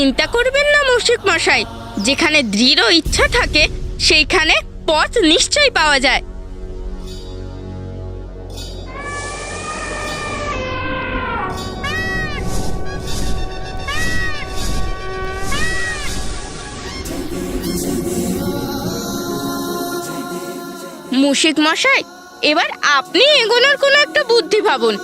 চিন্তা করবেন না মুশিক মশাই, যেখানে দৃঢ় ইচ্ছা থাকে সেইখানে পথ নিশ্চয়ই পাওয়া যায়। মুশিক মশাই, এবার আপনি এগোনোর কোনো একটা বুদ্ধি ভাবুন।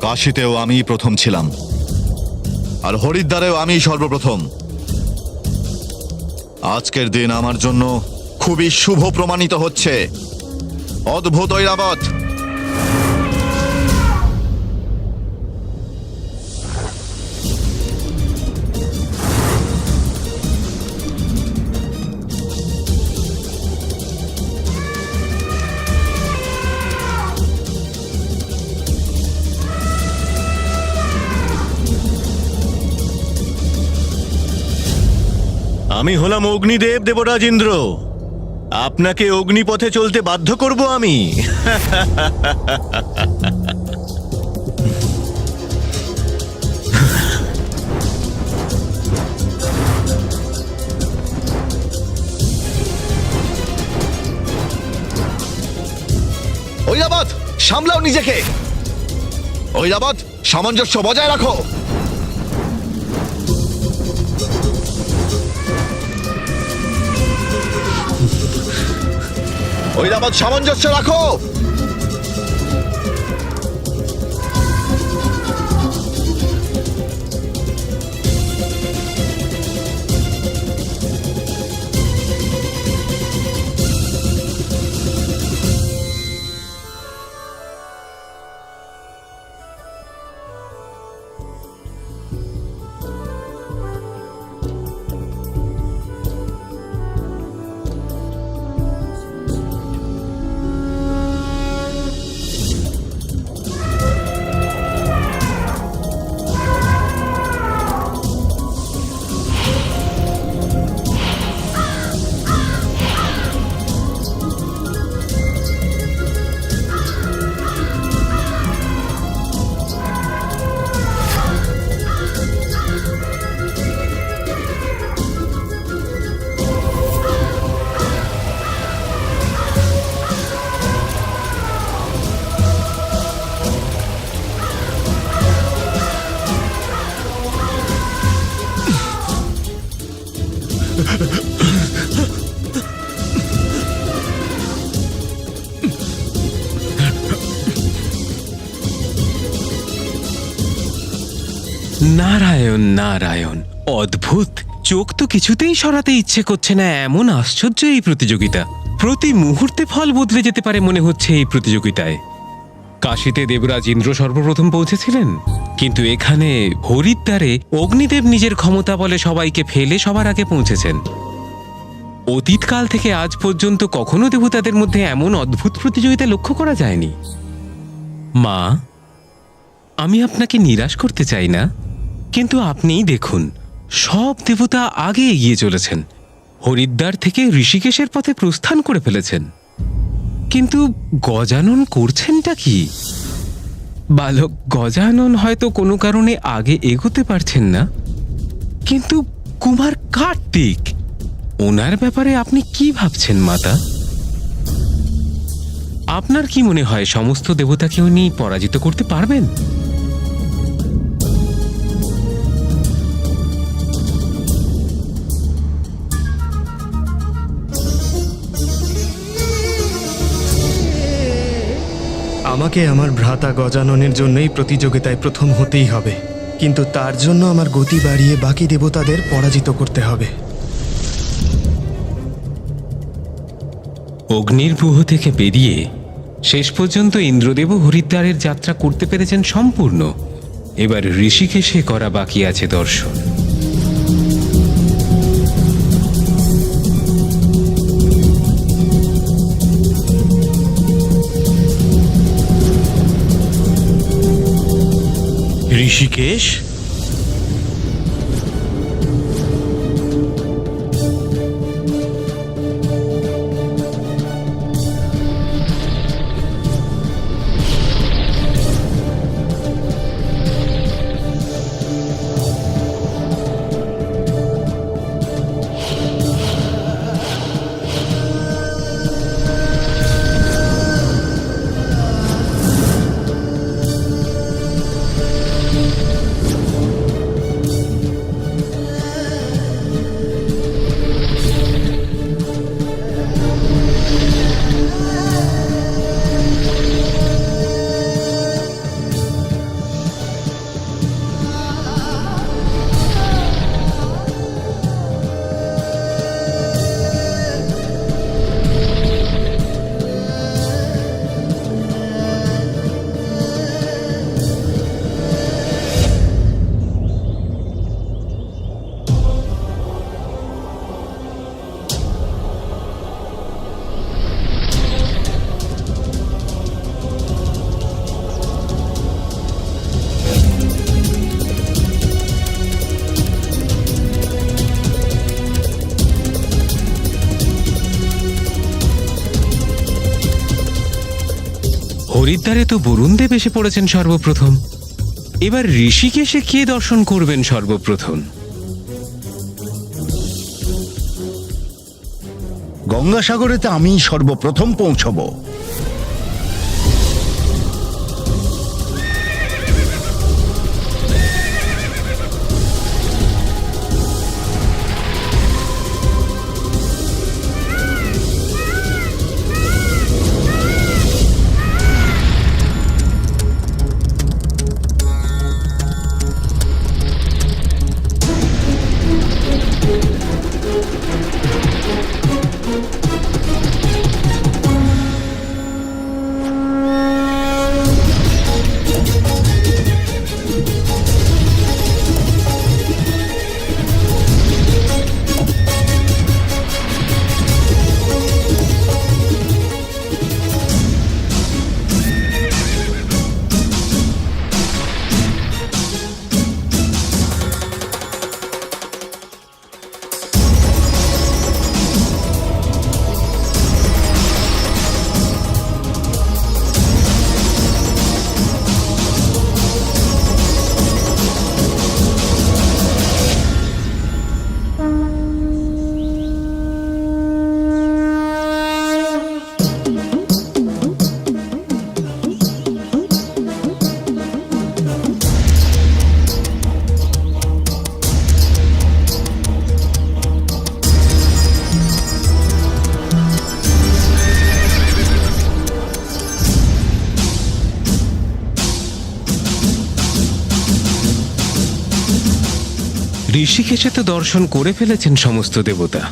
কাশীতেও আমি প্রথম ছিলাম, আর হরিদ্বারেও আমি সর্বপ্রথম। আজকের দিন আমার জন্য খুবই শুভ প্রমাণিত হচ্ছে। অদ্ভুত ঐরাবত, আমি হলাম অগ্নিদেব দেবরাজ ইন্দ্র। আপনাকে অগ্নিপথে চলতে বাধ্য করব আমি। ঐরাবত সামলাও নিজেকে। ঐরাবত, সামঞ্জস্য বজায় রাখো। ঐরাবত, সামঞ্জস্য রাখো। নারায়ণ নারায়ণ, অদ্ভুত। চোখ তো কিছুতেই সরাতে ইচ্ছে করছে না, এমন আশ্চর্য এই প্রতিযোগিতা। প্রতি মুহূর্তে ফল বদলে যেতে পারে মনে হচ্ছে এই প্রতিযোগিতায়। কাশীতে দেবরাজ ইন্দ্র সর্বপ্রথম পৌঁছেছিলেন, কিন্তু এখানে হরিদ্বারে অগ্নিদেব নিজের ক্ষমতা বলে সবাইকে ফেলে সবার আগে পৌঁছেছেন। অতীতকাল থেকে আজ পর্যন্ত কখনো দেবতাদের মধ্যে এমন অদ্ভুত প্রতিযোগিতা লক্ষ্য করা যায়নি। মা, আমি আপনাকে নিরাশ করতে চাই না, কিন্তু আপনিই দেখুন, সব দেবতা আগে এগিয়ে চলেছেন, হরিদ্বার থেকে ঋষিকেশের পথে প্রস্থান করে ফেলেছেন। কিন্তু গজানন করছেনটা কি? বালক গজানন হয়তো কোনো কারণে আগে এগোতে পারছেন না, কিন্তু কুমার কার্তিক, ওনার ব্যাপারে আপনি কি ভাবছেন মাতা? আপনার কি মনে হয় সমস্ত দেবতাকে উনি পরাজিত করতে পারবেন? আমাকে আমার ভ্রাতা গজাননের জন্যই প্রতিযোগিতায় প্রথম হতেই হবে, কিন্তু তার জন্য আমার গতি বাড়িয়ে বাকি দেবতাদের পরাজিত করতে হবে। অগ্নির গুহ থেকে বেরিয়ে শেষ পর্যন্ত ইন্দ্রদেব হরিদ্বারের যাত্রা করতে পেরেছেন সম্পূর্ণ। এবার ঋষিকেশে করা বাকি আছে দর্শন। ঋষিকেশ, হরিদ্বারে তো বরুণ দেব এসে পড়েছেন সর্বপ্রথম। এবার ঋষিকেশে কে দর্শন করবেন সর্বপ্রথম? গঙ্গাসাগরেতে আমি সর্বপ্রথম পৌঁছবো। ঋষিকেশে তো দর্শন করে ফেলেছেন সমস্ত দেবতা,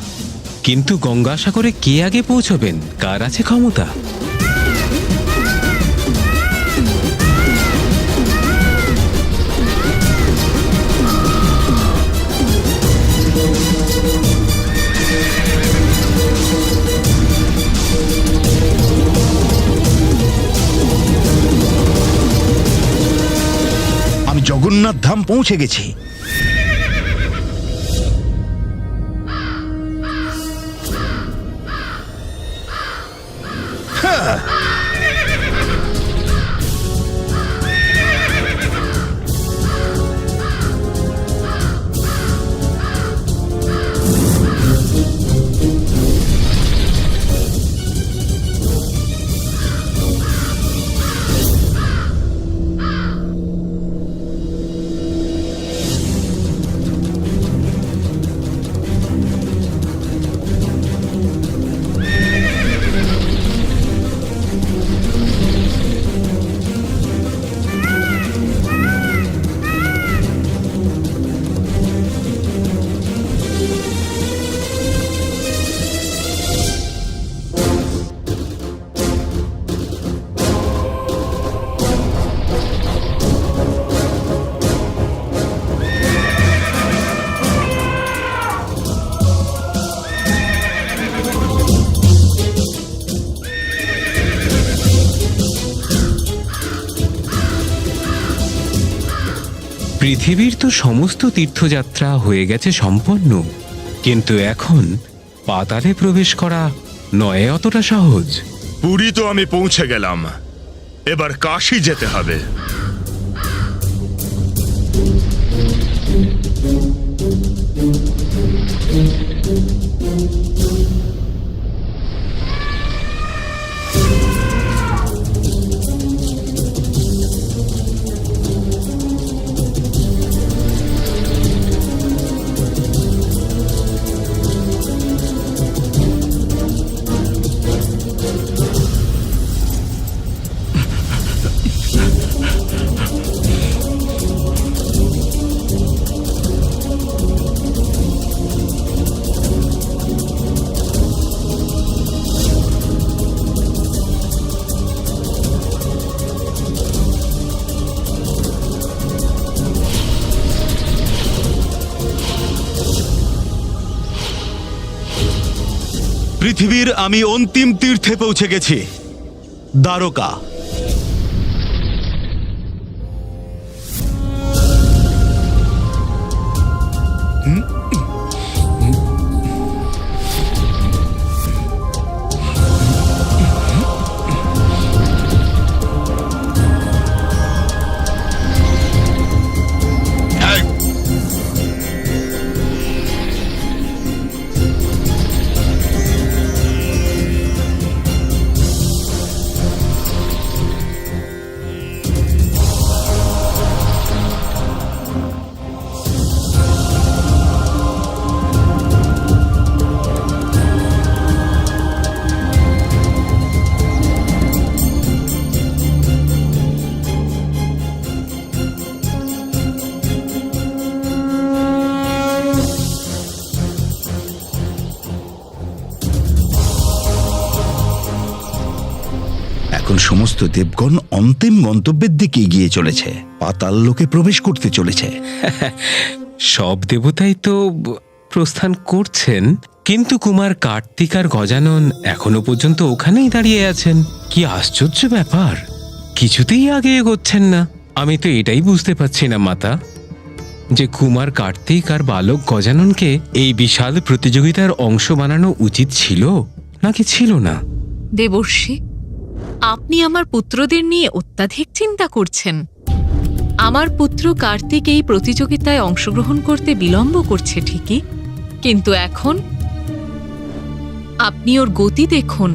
কিন্তু গঙ্গাসাগরে কে আগে পৌঁছবেন? কার আছে ক্ষমতা? আমি জগন্নাথ ধাম পৌঁছে গেছি। পৃথিবীর তো সমস্ত তীর্থযাত্রা হয়ে গেছে সম্পন্ন, কিন্তু এখন পাতালে প্রবেশ করা নয় অতটা সহজ। পুরী তো আমি পৌঁছে গেলাম, এবার কাশী যেতে হবে। পৃথিবীর আমি অন্তিম তীর্থে পৌঁছে গেছি, দ্বারকা। এখন সমস্ত দেবগণ অন্তিম গন্তব্যের দিকে এগিয়ে চলেছে, পাতাল লোকে প্রবেশ করতে চলেছে। সব দেবতাই তো প্রস্থান করছেন, কিন্তু কুমার কার্তিক আর গজানন এখনো পর্যন্ত ওখানেই দাঁড়িয়ে আছেন। কি আশ্চর্য ব্যাপার, কিছুতেই আগে এগোচ্ছেন না। আমি তো এটাই বুঝতে পারছি না মাতা, যে কুমার কার্তিক আর বালক গজাননকে এই বিশাল প্রতিযোগিতার অংশ বানানো উচিত ছিল নাকি ছিল না। দেবর্ষি, আপনি আমার পুত্রদের নিয়ে অত্যাধিক চিন্তা করছেন। আমার পুত্র কার্তিক এই প্রতিযোগিতায় অংশগ্রহণ করতে বিলম্ব করছে ঠিকই, কিন্তু এখন আপনি ওর গতি দেখুন।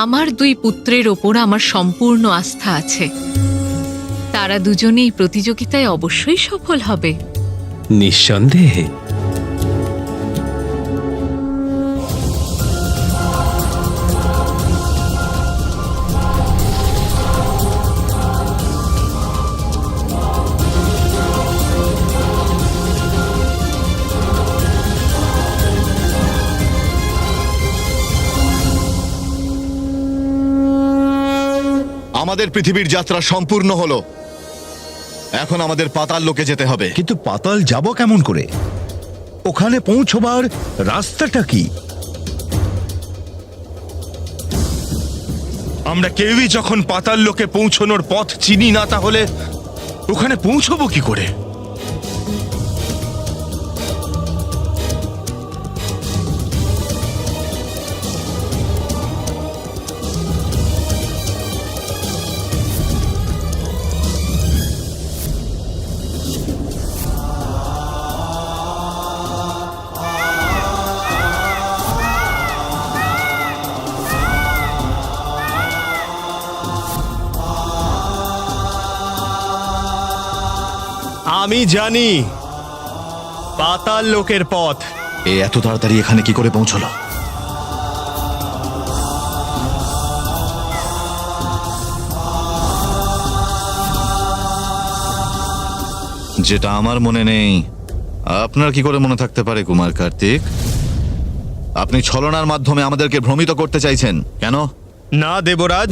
আমার দুই পুত্রের ওপর আমার সম্পূর্ণ আস্থা আছে। তারা দুজনেই প্রতিযোগিতায় অবশ্যই সফল হবে। নিঃসন্দেহে। আমাদের পৃথিবীর যাত্রা সম্পূর্ণ হলো। এখন আমাদের পাতাল লোকে যেতে হবে। কিন্তু পাতাল যাব কেমন করে? ওখানে পৌঁছবার রাস্তাটা কি? আমরা কেউই যখন পাতাল লোকে পৌঁছনোর পথ চিনি না, তাহলে ওখানে পৌঁছবো কি করে? আমি জানি পাতাল লোকের পথ। এ এত তাড়াতাড়ি এখানে কি করে পৌঁছলো? যেটা আমার মনে নেই, আপনার কি করে মনে থাকতে পারে কুমার কার্তিক? আপনি ছলনার মাধ্যমে আমাদেরকে ভ্রমিত করতে চাইছেন কেন? না দেবরাজ,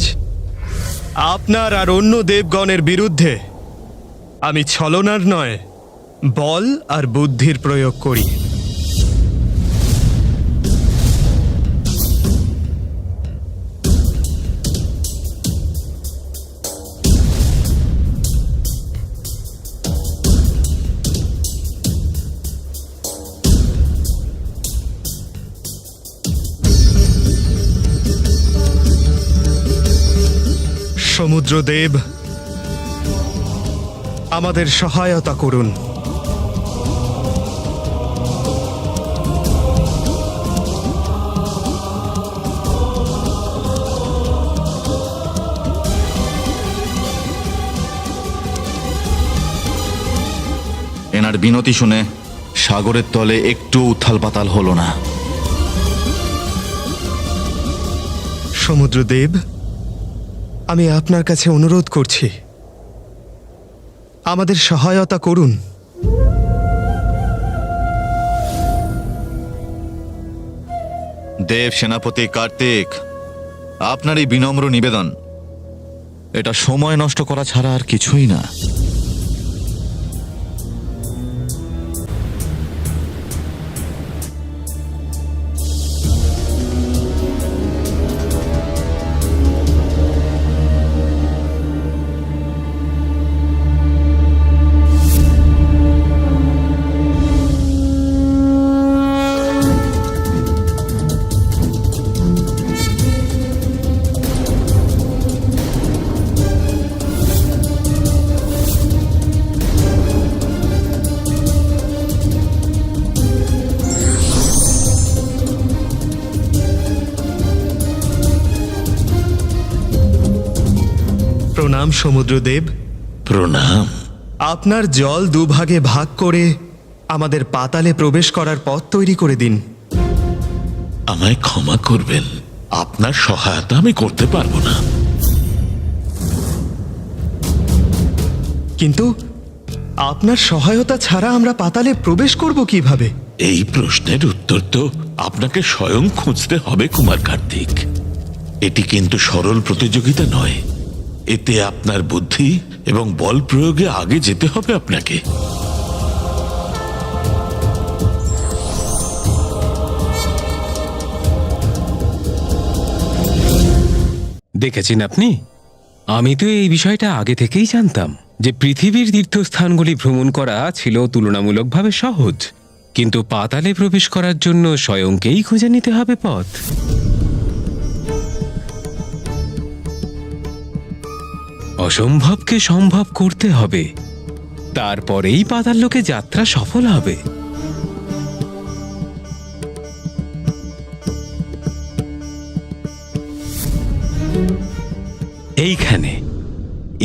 আপনার আর অন্য দেবগণের বিরুদ্ধে আমি ছলনার নয়, বল আর বুদ্ধির প্রয়োগ করি। সমুদ্রদেব, আমাদের সহায়তা করুন। এনার বিনতি শুনে সাগরের তলে একটু উত্থাল পাতাল হলো না। সমুদ্রদেব, আমি আপনার কাছে অনুরোধ করছি, আমাদের সহায়তা করুন। দেব সেনাপতি কার্তিক, আপনার এই বিনম্র নিবেদন, এটা সময় নষ্ট করা ছাড়া আর কিছুই না। প্রণাম সমুদ্রদেব। প্রণাম। আপনার জল দুভাগে ভাগ করে আমাদের পাতালে প্রবেশ করার পথ তৈরি করে দিন। আমায় ক্ষমা করবেন, আপনার সহায়তা আমি করতে পারবো না। কিন্তু আপনার সহায়তা ছাড়া আমরা পাতালে প্রবেশ করব কিভাবে? এই প্রশ্নের উত্তর তো আপনাকে স্বয়ং খুঁজতে হবে কুমার কার্তিক। এটি কিন্তু সরল প্রতিযোগিতা নয়, এতে আপনার বুদ্ধি এবং বল প্রয়োগে আগে যেতে হবে আপনাকে। দেখেছেন আপনি, আমি তো এই বিষয়টা আগে থেকেই জানতাম যে পৃথিবীর তীর্থস্থানগুলি ভ্রমণ করা ছিল তুলনামূলকভাবে সহজ, কিন্তু পাতালে প্রবেশ করার জন্য স্বয়ংকেই খুঁজে নিতে হবে পথ। অসম্ভবকে সম্ভব করতে হবে, তারপরেই পাতাল লোকে যাত্রা সফল হবে।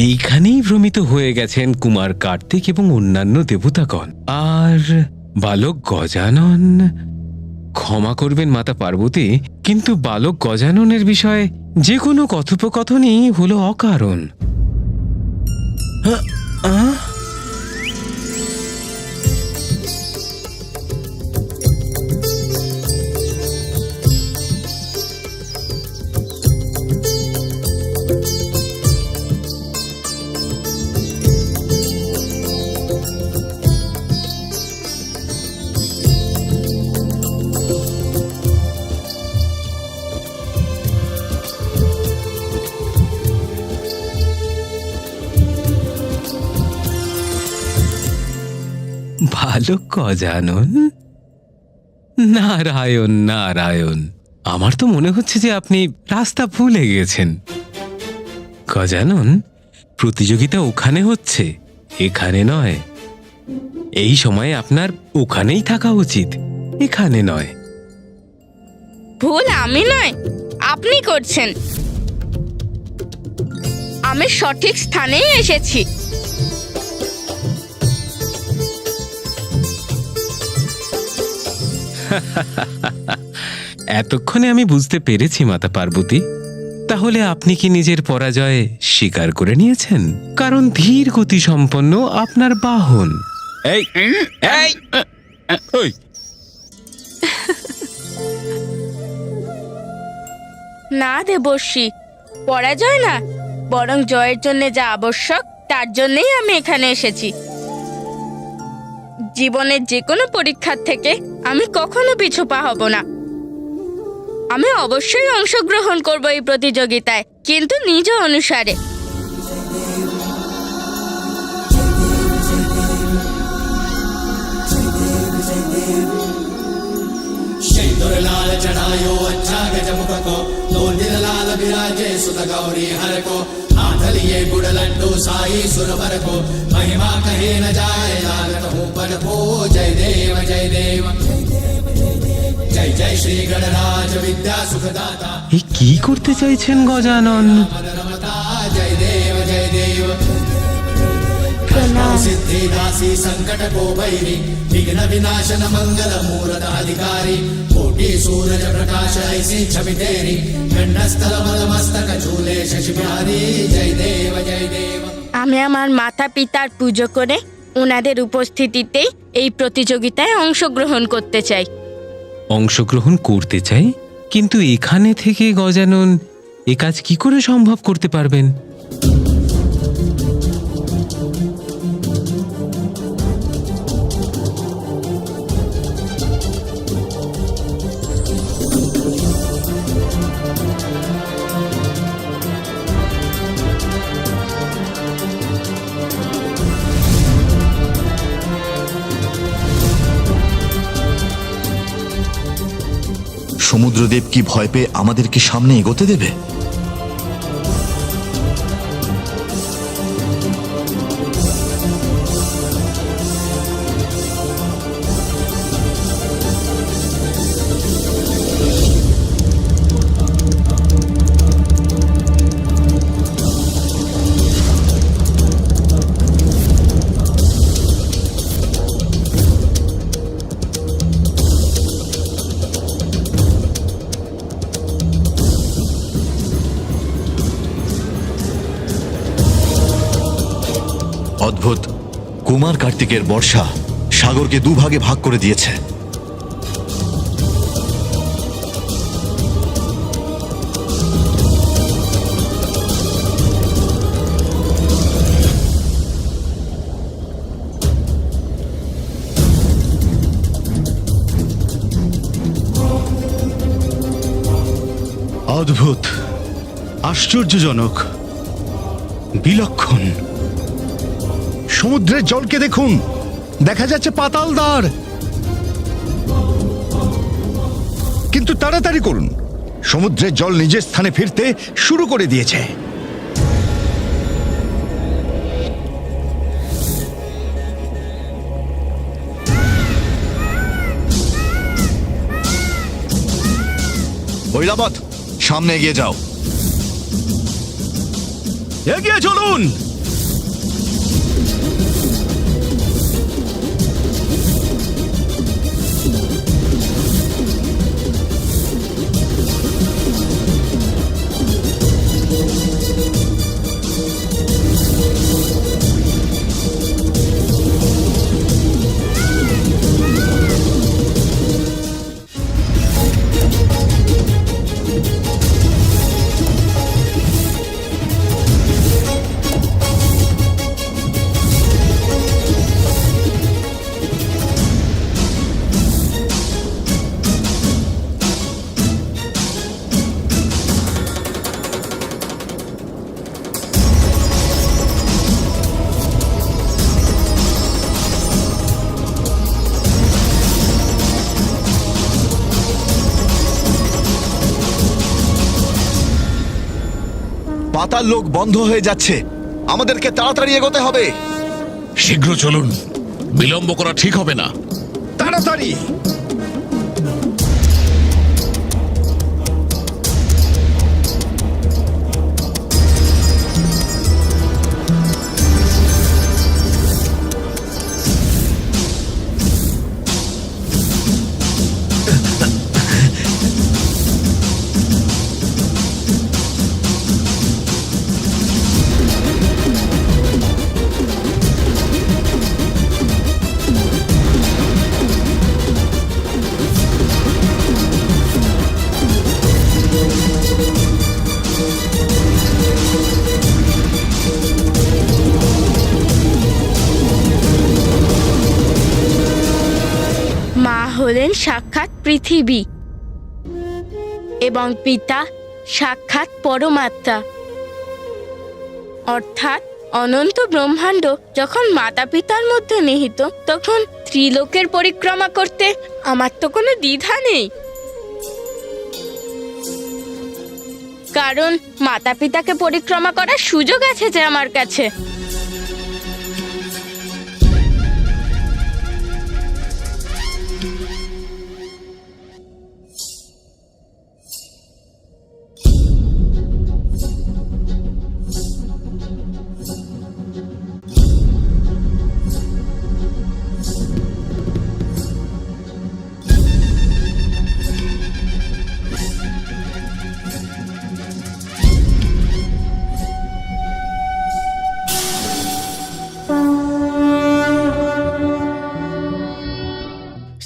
এইখানেই ভ্রমিত হয়ে গেছেন কুমার কার্তিক এবং অন্যান্য দেবতাগণ। আর বালক গজানন, ক্ষমা করবেন মাতা পার্বতী, কিন্তু বালক গজাননের বিষয়ে যে কোনো কথোপকথনই হলো অকারণ। বালক গজানন, নারায়ণ নারায়ণ। আমার তো মনে হচ্ছে যে আপনি রাস্তা ভুলে গেছেন। গজানন, প্রতিযোগিতা ওখানে হচ্ছে, এখানে নয়। এই সময়ে আপনার ওখানেই থাকা উচিত, এখানে নয়। ভুল আমি নয়, আপনি করছেন। আমি সঠিক স্থানেই এসেছি। এতক্ষণে আমি বুঝতে পেরেছি মাতা পার্বতী। তাহলে আপনি কি নিজের পরাজয় স্বীকার করে নিয়েছেন? কারণ ধীর গতি সম্পন্ন আপনার বাহন। এই এই ওই না দেবর্ষী, পরাজয় না, বরং জয়ের জন্য যা আবশ্যক তার জন্যই আমি এখানে এসেছি। জীবনের যে কোনো পরীক্ষার থেকে আমি কখনো পিছু পা হব না। আমি অবশ্যই অংশগ্রহণ করব এই প্রতিযোগিতায়, কিন্তু নিজ অনুসারে। लाल चढ़ायो अच्छा गजमुख को, दो दिन लाल विराजे सुत गौरी हर को, हाथ लिए गुड़ लड्डू साई सुरवर को, महिमा कहे न जाए लागत हूँ पर को। जय देव जय देव, जय जय श्री गणराज विद्या सुखदाता। এই কি করতে চাইছেন গজানন? रमता जय देव जय देव, सिद्धि दासी संकट को भैरी, विघ्न विनाशन मंगल मूरत अधिकारी, कोटि सूरज प्रकाश ऐसी छवि तेरी, गंडस्थल मल मस्तक झूले शशि बिहारी। जय देव जय देव। আমি আমার মাতা পিতার পুজো করে ওনাদের উপস্থিতিতেই এই প্রতিযোগিতায় অংশগ্রহণ করতে চাই। অংশগ্রহণ করতে চাই, কিন্তু এখানে থেকে গজানন এ কাজ কি করে সম্ভব করতে পারবেন? সমুদ্রদেব কি ভয় পেয়ে আমাদেরকে সামনে এগোতে দেবে? অদ্ভুত, কুমার কার্তিকের বর্ষা সাগরকে দুভাগে ভাগ করে দিয়েছে। অদ্ভুত, আশ্চর্যজনক, বিলক্ষণ। সমুদ্রের জলকে দেখুন, দেখা যাচ্ছে পাতাল দ্বার। কিন্তু তাড়াতাড়ি করুন, সমুদ্রের জল নিজের স্থানে ফিরতে শুরু করে দিয়েছে। ঐরাবত, সামনে এগিয়ে যাও। এগিয়ে চলুন। পাতাল লোক বন্ধ হয়ে যাচ্ছে, আমাদেরকে তাড়াতাড়ি এগোতে হবে। শীঘ্র চলুন, বিলম্ব করা ঠিক হবে না। তাড়াতাড়ি। মা হলেন সাক্ষাৎ পৃথিবী এবং পিতা সাক্ষাৎ পরমাত্মা, অর্থাৎ অনন্ত ব্রহ্মাণ্ড যখন মাতা পিতার মধ্যে নিহিত, তখন ত্রিলোকের পরিক্রমা করতে আমার তো কোনো দ্বিধা নেই, কারণ মাতা পিতাকে পরিক্রমা করার সুযোগ আছে যে আমার কাছে।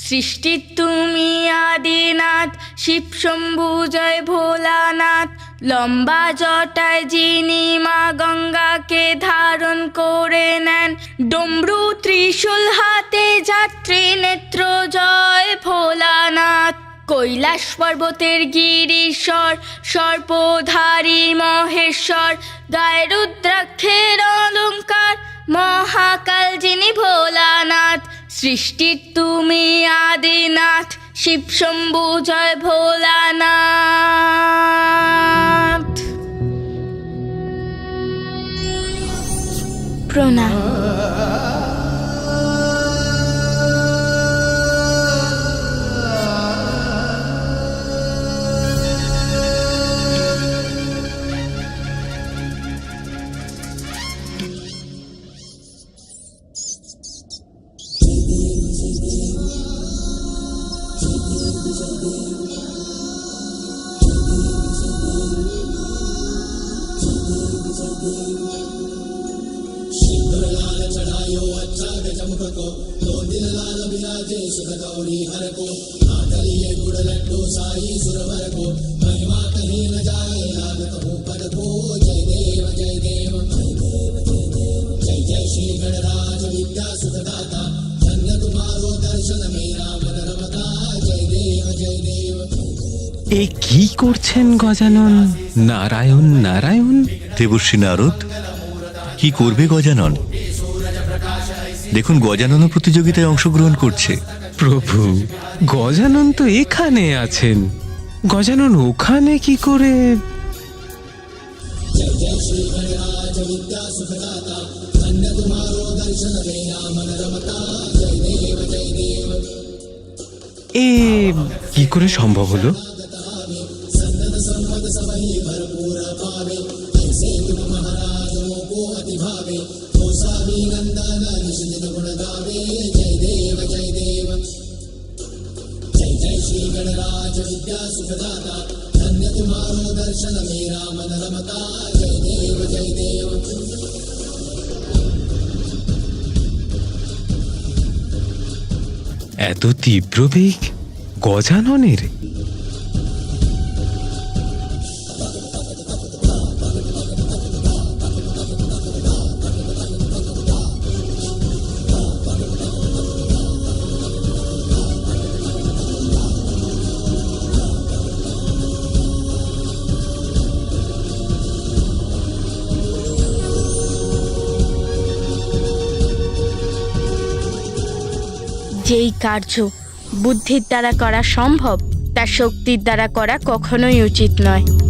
সৃষ্টির তুমি আদিনাথ, শিব শম্ভু জয় ভোলানাথ, লম্বা জটায় যিনি মা গঙ্গাকে ধারণ করে নেন, ডমরু ত্রিশূল হাতে যাত্রী নেত্র জয় ভোলানাথ, কৈলাস পর্বতের গিরিশ্বর, সর্পধারী মহেশ্বর, গায়ে রুদ্রাক্ষের অলঙ্কার, মহাকাল যিনি ভোলানাথ, সৃষ্টির তুমি আদিনাথ, শিব শম্ভু জয় ভোলানাথ। প্রণাম। এ কি করছেন গজানন? নারায়ণ নারায়ণ। দেবর্ষী নারদ, কি করবে গজানন? দেখুন, গজাননও প্রতিযোগিতায় অংশগ্রহণ করছে। প্রভু, গজানন তো এখানে আছেন, গজানন ওখানে কি করে? এ কি করে সম্ভব হলো? এত তীব্র বেগ গজাননের? যেই কার্য বুদ্ধির দ্বারা করা সম্ভব তা শক্তির দ্বারা করা কখনোই উচিত নয়।